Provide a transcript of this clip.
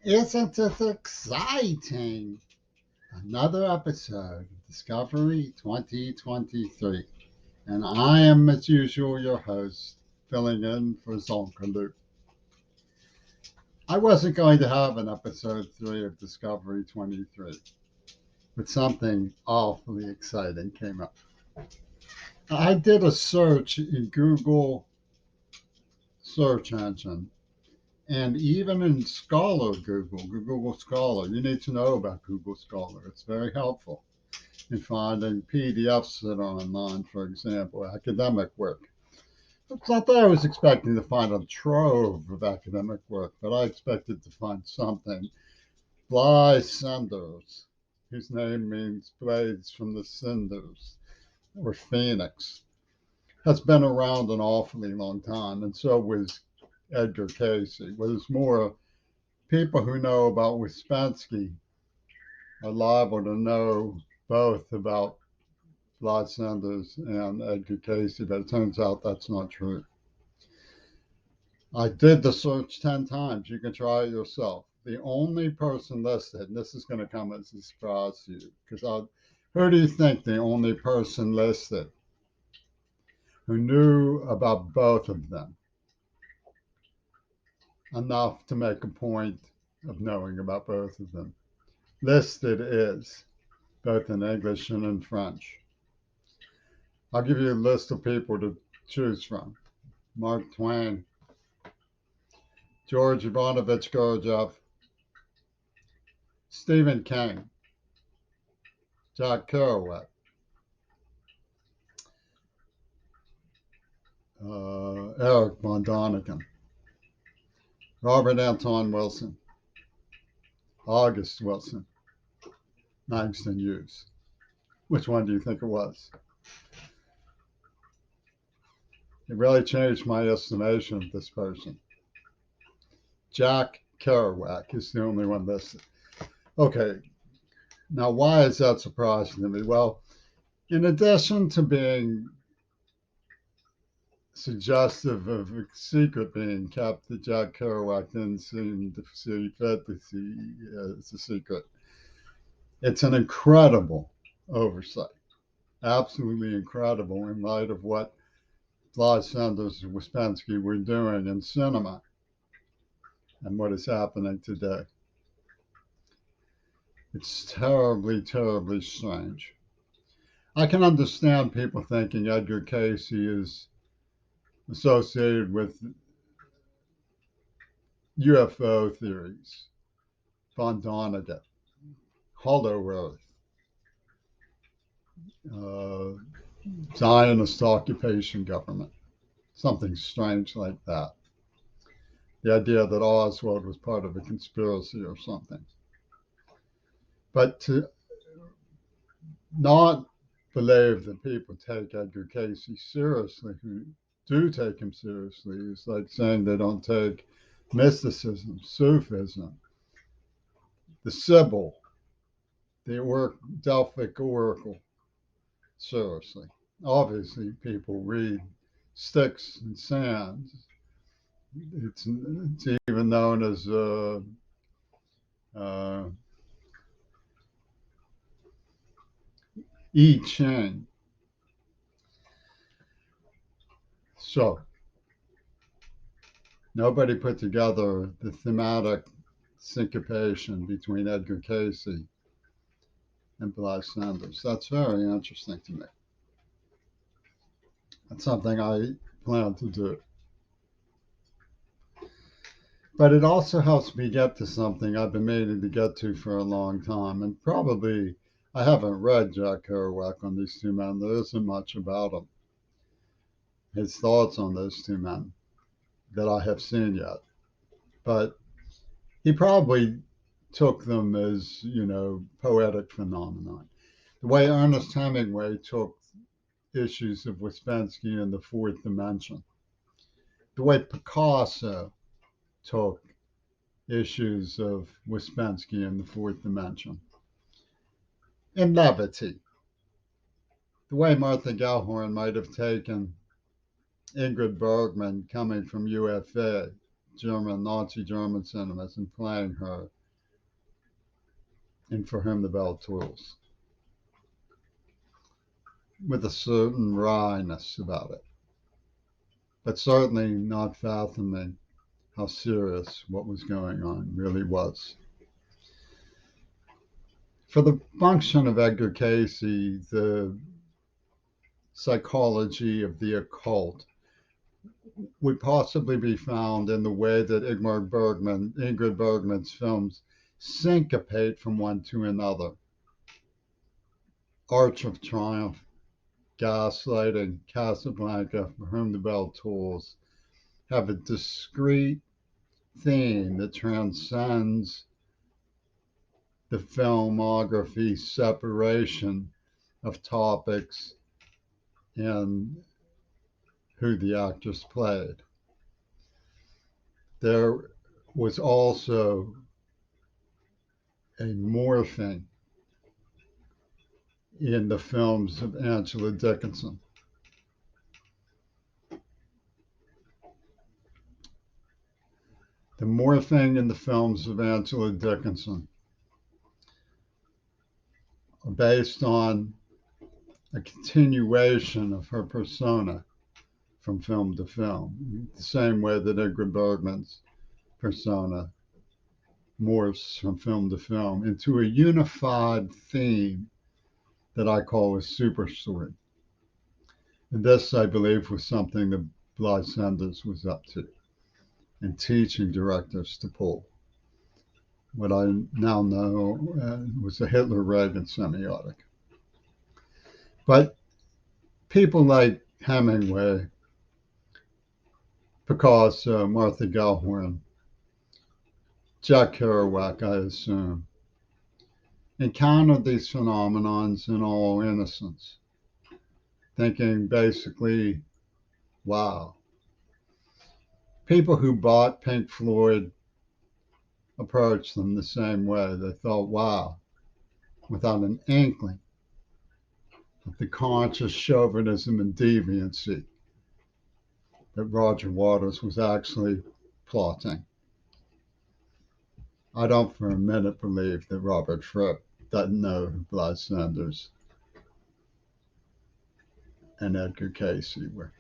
Isn't it exciting? Another episode of Discovery 2023. And I am, as usual, your host, filling in for Zonkalu. I wasn't going to have an episode 3 of Discovery 23, but something awfully exciting came up. I did a search in Google search engine, and even in Google Scholar, you need to know about Google Scholar. It's very helpful in finding PDFs that are online, for example, academic work. It's not that I was expecting to find a trove of academic work, but I expected to find something. Bly Cinders, whose name means blades from the cinders, or phoenix, has been around an awfully long time, and so was Edgar Cayce. There's more people who know about Ouspensky are liable to know both about Bly Cinders and Edgar Cayce, but it turns out that's not true. I did the search 10 times. You can try it yourself. The only person listed, and this is going to come as a surprise to you, because who do you think the only person listed who knew about both of them enough to make a point of knowing about both of them? Listed is both in English and in French. I'll give you a list of people to choose from: Mark Twain, George Ivanovich Gurdjieff, Stephen King, Jack Kerouac, Eric von Däniken, Robert Anton Wilson, August Wilson, Langston Hughes. Which one do you think it was? It really changed my estimation of this person. Jack Kerouac is the only one listed. Okay, now why is that surprising to me? Well, in addition to being suggestive of a secret being kept that Jack Kerouac didn't seem to see fit to see as a secret, it's an incredible oversight. Absolutely incredible in light of what Bly Cinders and Ouspensky were doing in cinema and what is happening today. It's terribly, terribly strange. I can understand people thinking Edgar Cayce is associated with UFO theories, von Däniken, Hollow Earth, uh, Zionist occupation government, something strange like that. The idea that Oswald was part of a conspiracy or something. But to not believe that people take Edgar Cayce seriously, who do take him seriously, is like saying they don't take mysticism, Sufism, the Sibyl, the Delphic Oracle seriously. Obviously, people read Sticks and Sands. It's even known as uh, I Ching. So nobody put together the thematic syncopation between Edgar Cayce and Bly Sanders. That's very interesting to me. That's something I plan to do. But it also helps me get to something I've been meaning to get to for a long time. And probably I haven't read Jack Kerouac on these two men. There isn't much about him, his thoughts on those two men that I have seen yet. But he probably took them as, poetic phenomenon. The way Ernest Hemingway took issues of Ouspensky in the fourth dimension. The way Picasso took issues of Ouspensky in the fourth dimension. In levity, the way Martha Gellhorn might have taken Ingrid Bergman coming from UFA Nazi German cinemas and playing her in For Whom the Bell Tolls with a certain wryness about it, but certainly not fathoming how serious what was going on really was. For the function of Edgar Cayce, the psychology of the occult would possibly be found in the way that Ingrid Bergman's films syncopate from one to another. Arch of Triumph, Gaslighting, Casablanca, For Whom the Bell Tolls have a discrete theme that transcends the filmography separation of topics and who the actors played. There was also a morphing in the films of Angela Dickinson. The morphing in the films of Angela Dickinson are based on a continuation of her persona from film to film, the same way that Ingrid Bergman's persona morphs from film to film into a unified theme that I call a super story. And this, I believe, was something that Blythe Sanders was up to in teaching directors to pull what I now know was a Hitler-Reagan semiotic. But people like Hemingway, Picasso, Martha Gellhorn, Jack Kerouac, I assume, encountered these phenomenons in all innocence, thinking basically, wow. People who bought Pink Floyd approached them the same way. They thought, wow, without an inkling of the conscious chauvinism and deviancy that Roger Waters was actually plotting. I don't for a minute believe that Robert Fripp doesn't know who Blythe Sanders and Edgar Cayce were.